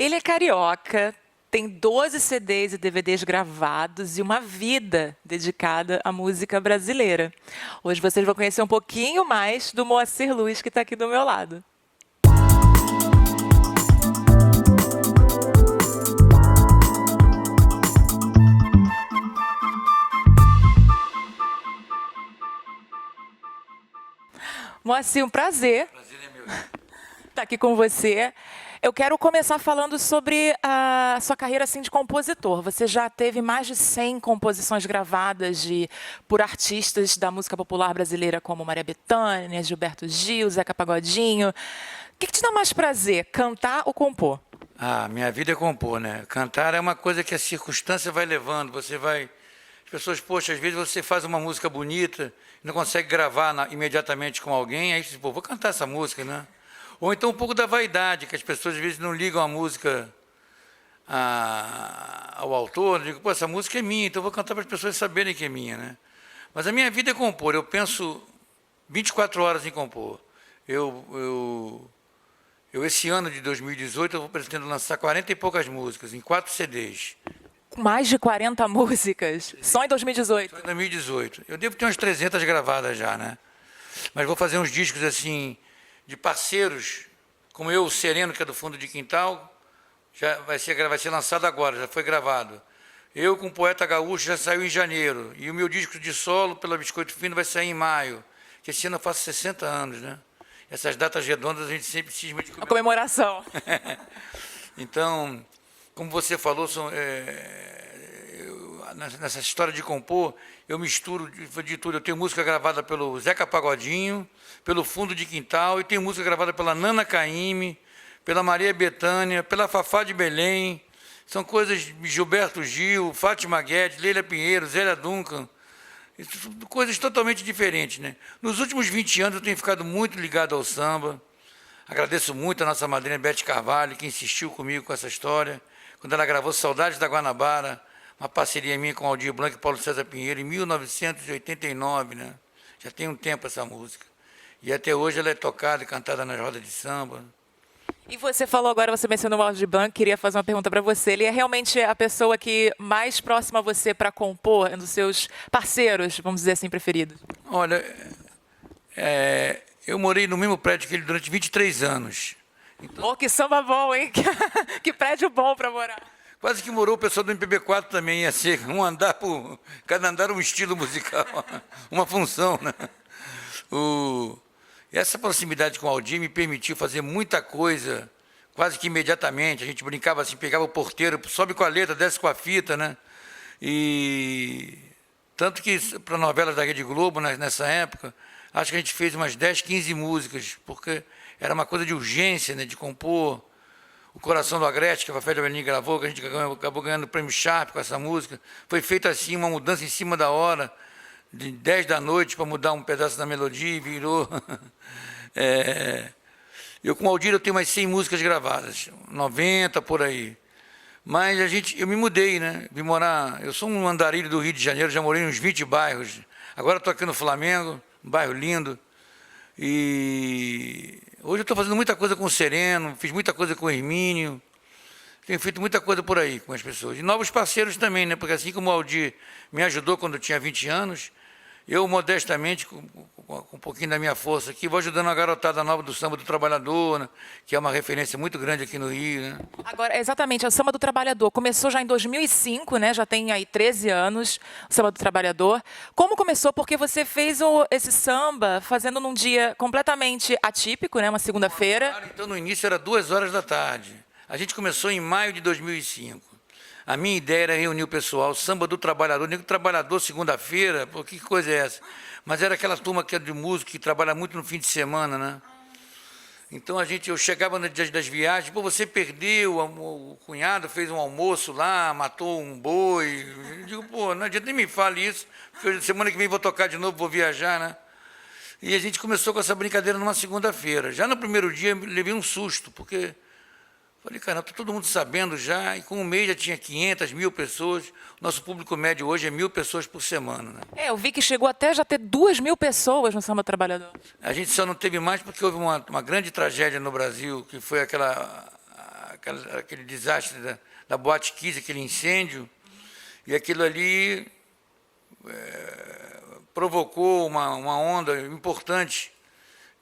Ele é carioca, tem 12 CDs e DVDs gravados e uma vida dedicada à música brasileira. Hoje vocês vão conhecer um pouquinho mais do Moacir Luz, que está aqui do meu lado. Moacir, um prazer. Prazer é meu. Estar aqui com você. Eu quero começar falando sobre a sua carreira assim, de compositor. Você já teve mais de 100 composições gravadas por artistas da música popular brasileira, como Maria Bethânia, Gilberto Gil, Zeca Pagodinho. O que te dá mais prazer, cantar ou compor? Minha vida é compor, né? Cantar é uma coisa que a circunstância vai levando. As pessoas, poxa, às vezes você faz uma música bonita, não consegue gravar imediatamente com alguém, aí você diz, pô, vou cantar essa música, né? Ou então um pouco da vaidade, que as pessoas às vezes não ligam a música ao autor, digo, pô, essa música é minha, então eu vou cantar para as pessoas saberem que é minha, né? Mas a minha vida é compor, eu penso 24 horas em compor. Esse ano de 2018, eu pretendo lançar 40 e poucas músicas, em 4 CDs. Mais de 40 músicas, só em 2018? Só em 2018. Eu devo ter umas 300 gravadas já, né? Mas vou fazer uns discos assim, de parceiros, como eu, o Sereno, que é do Fundo de Quintal, já vai ser lançado agora, já foi gravado. Eu com o Poeta Gaúcho já saiu em janeiro. E o meu disco de solo, pela Biscoito Fino, vai sair em maio. Que esse ano eu faço 60 anos, né? Essas datas redondas a gente sempre cisma de A comemoração. Então, como você falou, nessa história de compor, eu misturo de tudo. Eu tenho música gravada pelo Zeca Pagodinho, pelo Fundo de Quintal, e tenho música gravada pela Nana Caymmi, pela Maria Bethânia, pela Fafá de Belém. São coisas de Gilberto Gil, Fátima Guedes, Leila Pinheiro, Zélia Duncan, coisas totalmente diferentes, né? Nos últimos 20 anos eu tenho ficado muito ligado ao samba. Agradeço muito a nossa madrinha Beth Carvalho, que insistiu comigo com essa história, quando ela gravou Saudades da Guanabara, uma parceria minha com Aldir Blanc e Paulo César Pinheiro, em 1989, né? Já tem um tempo essa música. E até hoje ela é tocada e cantada nas rodas de samba. E você falou agora, você mencionou o Aldir Blanc, queria fazer uma pergunta para você. Ele é realmente a pessoa que mais próxima a você para compor, é um dos seus parceiros, vamos dizer assim, preferidos? Olha, eu morei no mesmo prédio que ele durante 23 anos. Então, oh, que samba bom, hein? Que prédio bom para morar. Quase que morou o pessoal do MPB4 também, ia ser cada andar um estilo musical, uma função, né? Essa proximidade com o Aldir me permitiu fazer muita coisa, quase que imediatamente. A gente brincava assim, pegava o porteiro, sobe com a letra, desce com a fita, né? E tanto que para novelas da Rede Globo, nessa época, acho que a gente fez umas 10, 15 músicas, porque era uma coisa de urgência, né, de compor. O Coração do Agreste, que a Fafé de Belém gravou, que a gente acabou ganhando o prêmio Sharp com essa música. Foi feita assim, uma mudança em cima da hora, de 10 da noite, para mudar um pedaço da melodia, e virou. Eu com o Aldir eu tenho umas 100 músicas gravadas, 90 por aí. Mas eu me mudei, né? Vim morar. Eu sou um andarilho do Rio de Janeiro, já morei em uns 20 bairros. Agora estou aqui no Flamengo, um bairro lindo. E hoje eu estou fazendo muita coisa com o Sereno, fiz muita coisa com o Hermínio, tenho feito muita coisa por aí com as pessoas. E novos parceiros também, né? Porque assim como o Aldir me ajudou quando eu tinha 20 anos, eu modestamente, com um pouquinho da minha força aqui, vou ajudando a garotada nova do Samba do Trabalhador, né? Que é uma referência muito grande aqui no Rio, né? Agora, exatamente, o Samba do Trabalhador começou já em 2005, né? Já tem aí 13 anos, o Samba do Trabalhador. Como começou? Porque você fez esse samba fazendo num dia completamente atípico, né? Uma segunda-feira. Então, no início era 2 horas da tarde. A gente começou em maio de 2005. A minha ideia era reunir o pessoal, Samba do Trabalhador, nem que Trabalhador segunda-feira, pô, que coisa é essa? Mas era aquela turma que é de música, que trabalha muito no fim de semana, né? Então eu chegava no dia das viagens, pô, você perdeu, o cunhado fez um almoço lá, matou um boi. Eu digo, pô, não adianta nem me fale isso, porque semana que vem vou tocar de novo, vou viajar, né? E a gente começou com essa brincadeira numa segunda-feira. Já no primeiro dia, eu levei um susto, porque falei, cara, está todo mundo sabendo já, e com um mês já tinha 500, 1.000 pessoas. O nosso público médio hoje é 1.000 pessoas por semana, né? Eu vi que chegou até já ter 2.000 pessoas no Samba Trabalhador. A gente só não teve mais porque houve uma grande tragédia no Brasil, que foi aquela aquele desastre da Boate Kiss, aquele incêndio, e aquilo ali provocou uma onda importante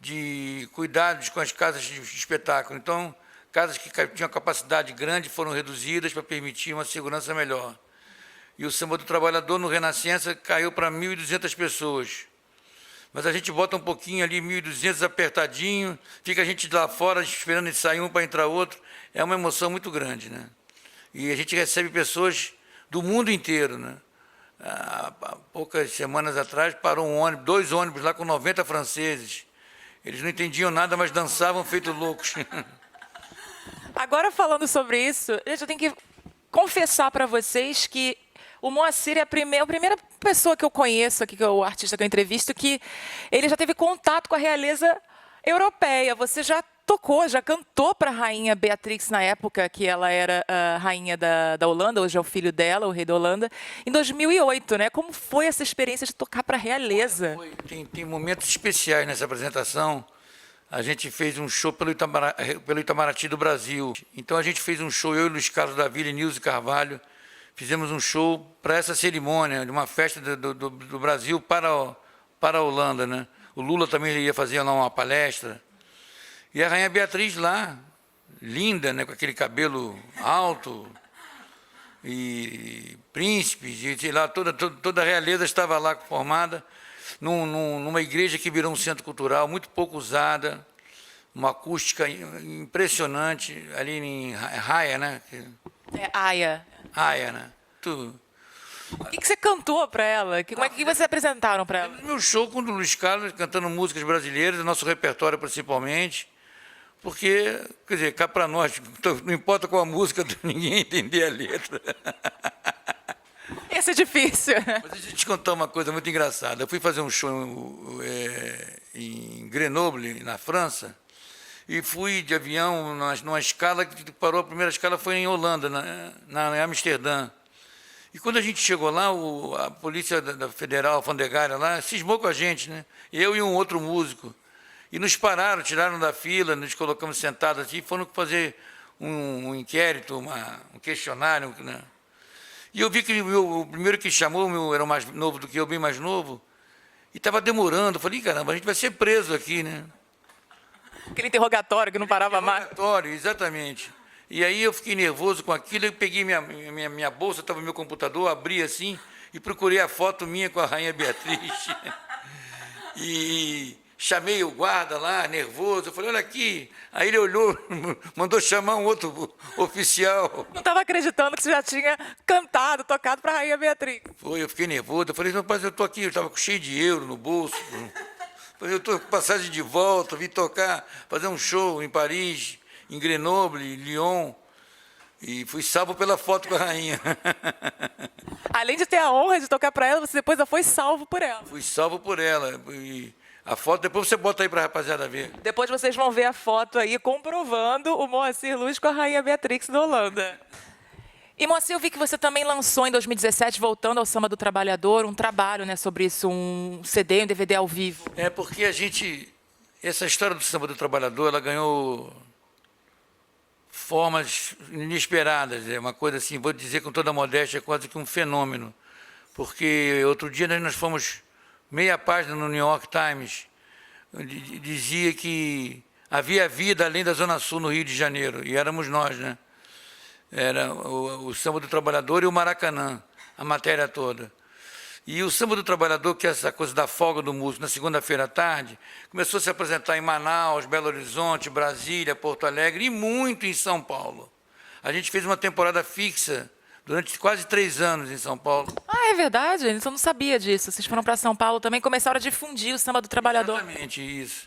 de cuidados com as casas de espetáculo. Então, casas que tinham capacidade grande foram reduzidas para permitir uma segurança melhor. E o Samba do Trabalhador, no Renascença, caiu para 1.200 pessoas. Mas a gente bota um pouquinho ali, 1.200 apertadinho, fica a gente lá fora esperando sair um para entrar outro. É uma emoção muito grande, né? E a gente recebe pessoas do mundo inteiro, né? Há poucas semanas atrás parou um ônibus, 2 ônibus lá com 90 franceses. Eles não entendiam nada, mas dançavam feito loucos. Agora, falando sobre isso, gente, eu tenho que confessar para vocês que o Moacir é a primeira pessoa que eu conheço aqui, que é o artista que eu entrevisto, que ele já teve contato com a realeza europeia. Você já tocou, já cantou para a rainha Beatrix na época que ela era a rainha da Holanda, hoje é o filho dela, o rei da Holanda, em 2008, né? Como foi essa experiência de tocar para a realeza? Tem momentos especiais nessa apresentação. A gente fez um show pelo Itamaraty do Brasil. Então a gente fez um show, eu e Luiz Carlos da Vila e Nilce Carvalho, fizemos um show para essa cerimônia, de uma festa do Brasil para a Holanda, né? O Lula também ia fazer lá uma palestra. E a rainha Beatriz lá, linda, né, com aquele cabelo alto, e príncipes, e sei lá, toda a realeza estava lá formada, numa igreja que virou um centro cultural, muito pouco usada, uma acústica impressionante, ali em Haia, né? É Haia. Haia, né? Tudo. O que você cantou para ela? Como é que vocês apresentaram para ela? Meu show com o Luiz Carlos, cantando músicas brasileiras, nosso repertório principalmente, porque, quer dizer, cá para nós, não importa qual a música, ninguém entender a letra. Esse é difícil. Mas deixa eu te contar uma coisa muito engraçada. Eu fui fazer um show em Grenoble, na França, e fui de avião numa escala que parou, a primeira escala foi em Holanda, em Amsterdã. E quando a gente chegou lá, a polícia da Federal, a alfandegária lá, cismou com a gente, né? Eu e um outro músico. E nos pararam, tiraram da fila, nos colocamos sentados assim, foram fazer um inquérito, um questionário, né? E eu vi que o primeiro que chamou, era mais novo do que eu, bem mais novo, e estava demorando. Eu falei, caramba, a gente vai ser preso aqui, né? Aquele interrogatório que não parava mais. Interrogatório, exatamente. E aí eu fiquei nervoso com aquilo, eu peguei minha bolsa, estava no meu computador, abri assim, e procurei a foto minha com a rainha Beatriz. E chamei o guarda lá, nervoso, eu falei, olha aqui. Aí ele olhou, mandou chamar um outro oficial. Não estava acreditando que você já tinha cantado, tocado para a rainha Beatriz. Foi, eu fiquei nervoso, eu falei, rapaz, eu estou aqui, eu estava cheio de euro no bolso. Eu estou com passagem de volta, vim tocar, fazer um show em Paris, em Grenoble, Lyon, e fui salvo pela foto com a rainha. Além de ter a honra de tocar para ela, você depois já foi salvo por ela. Fui salvo por ela. E a foto, depois você bota aí para a rapaziada ver. Depois vocês vão ver a foto aí comprovando o Moacir Luz com a rainha Beatrix da Holanda. E, Moacir, eu vi que você também lançou em 2017, voltando ao Samba do Trabalhador, um trabalho, né, sobre isso, um CD, um DVD ao vivo. É porque essa história do Samba do Trabalhador, ela ganhou formas inesperadas, é uma coisa assim, vou dizer com toda a modéstia, quase que um fenômeno, porque outro dia nós fomos, meia página no New York Times, dizia que havia vida além da Zona Sul no Rio de Janeiro, e éramos nós, né? Era o Samba do Trabalhador e o Maracanã, a matéria toda. E o Samba do Trabalhador, que é essa coisa da folga do músico, na segunda-feira à tarde, começou a se apresentar em Manaus, Belo Horizonte, Brasília, Porto Alegre e muito em São Paulo. A gente fez uma temporada fixa durante quase 3 anos em São Paulo. Ah, é verdade? Eu não sabia disso. Vocês foram para São Paulo também, começaram a difundir o Samba do Trabalhador. Exatamente, isso.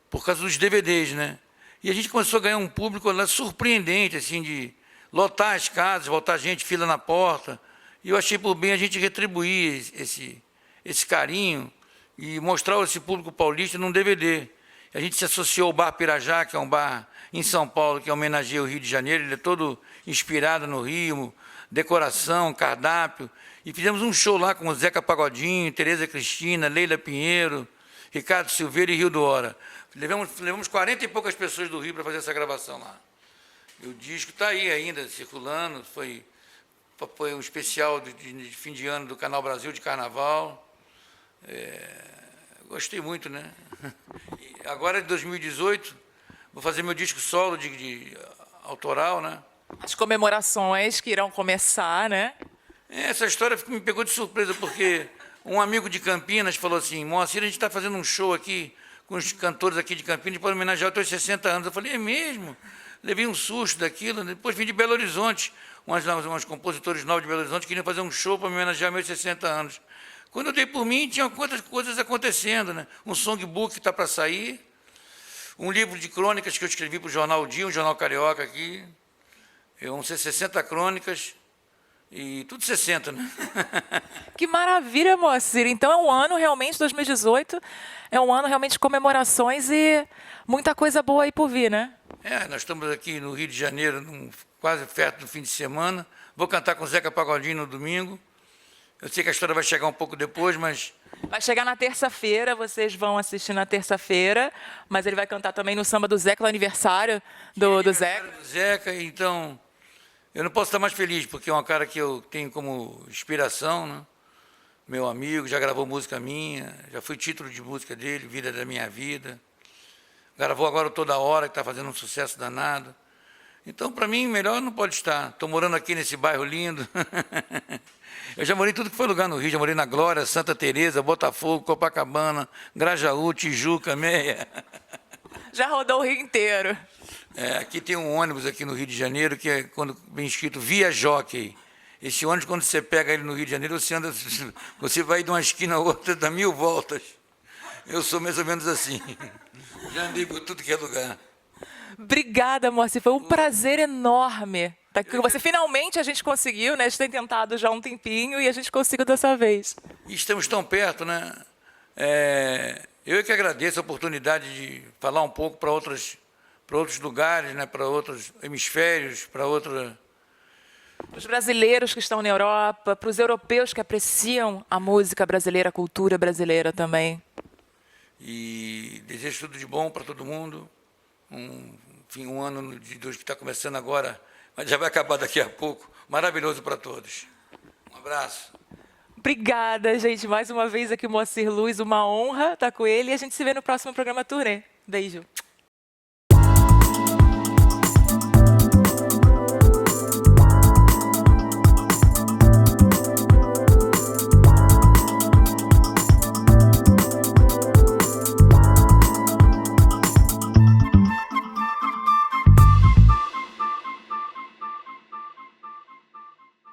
Por causa dos DVDs, né? E a gente começou a ganhar um público lá surpreendente, assim, de lotar as casas, botar gente, fila na porta. E eu achei por bem a gente retribuir esse carinho e mostrar esse público paulista num DVD. A gente se associou ao Bar Pirajá, que é um bar em São Paulo, que homenageia o Rio de Janeiro. Ele é todo inspirado no Rio, decoração, cardápio. E fizemos um show lá com o Zeca Pagodinho, Tereza Cristina, Leila Pinheiro, Ricardo Silveira e Rio do Hora. Levamos 40 e poucas pessoas do Rio para fazer essa gravação lá. E o disco está aí ainda, circulando. Foi um especial de fim de ano do Canal Brasil de Carnaval. Gostei muito, né? E agora, de 2018, vou fazer meu disco solo de autoral, né? As comemorações que irão começar, né? Essa história me pegou de surpresa, porque um amigo de Campinas falou assim: Moacir, a gente está fazendo um show aqui com os cantores aqui de Campinas para homenagear os teus 60 anos. Eu falei, é mesmo? Levei um susto daquilo. Depois vim de Belo Horizonte, umas compositores novos de Belo Horizonte queriam fazer um show para homenagear meus 60 anos. Quando eu dei por mim, tinha quantas coisas acontecendo, né? Um songbook que está para sair, um livro de crônicas que eu escrevi para o Jornal Dia, um jornal carioca aqui, vão ser 60 crônicas, e tudo 60, né? Que maravilha, Moacir. Então é um ano realmente, 2018, é um ano realmente de comemorações e muita coisa boa aí por vir, né? Nós estamos aqui no Rio de Janeiro, quase perto do fim de semana. Vou cantar com o Zeca Pagodinho no domingo. Eu sei que a história vai chegar um pouco depois, mas... Vai chegar na terça-feira, vocês vão assistir na terça-feira, mas ele vai cantar também no Samba do Zeca, no aniversário do Zeca. Do Zeca, então... Eu não posso estar mais feliz, porque é um cara que eu tenho como inspiração, né? Meu amigo, já gravou música minha, já fui título de música dele, Vida da Minha Vida. Gravou agora o Toda Hora, que está fazendo um sucesso danado. Então, para mim, melhor não pode estar. Estou morando aqui nesse bairro lindo. Eu já morei em tudo que foi lugar no Rio. Já morei na Glória, Santa Teresa, Botafogo, Copacabana, Grajaú, Tijuca, Meia. Já rodou o Rio inteiro. Aqui tem um ônibus aqui no Rio de Janeiro, que é quando vem escrito Via Jockey. Esse ônibus, quando você pega ele no Rio de Janeiro, você vai de uma esquina a outra, dá 1000 voltas. Eu sou mais ou menos assim. Já andei por tudo que é lugar. Obrigada, Moacir. Foi um prazer enorme estar aqui com você. Finalmente a gente conseguiu, né? A gente tem tentado já há um tempinho e a gente conseguiu dessa vez. E estamos tão perto, né? Eu é que agradeço a oportunidade de falar um pouco para outros lugares, né? Para outros hemisférios, para outros... Para os brasileiros que estão na Europa, para os europeus que apreciam a música brasileira, a cultura brasileira também. E desejo tudo de bom para todo mundo. Um ano de Deus que está começando agora, mas já vai acabar daqui a pouco. Maravilhoso para todos. Um abraço. Obrigada, gente. Mais uma vez aqui o Moacir Luz, uma honra estar com ele. E a gente se vê no próximo programa Turnê. Beijo.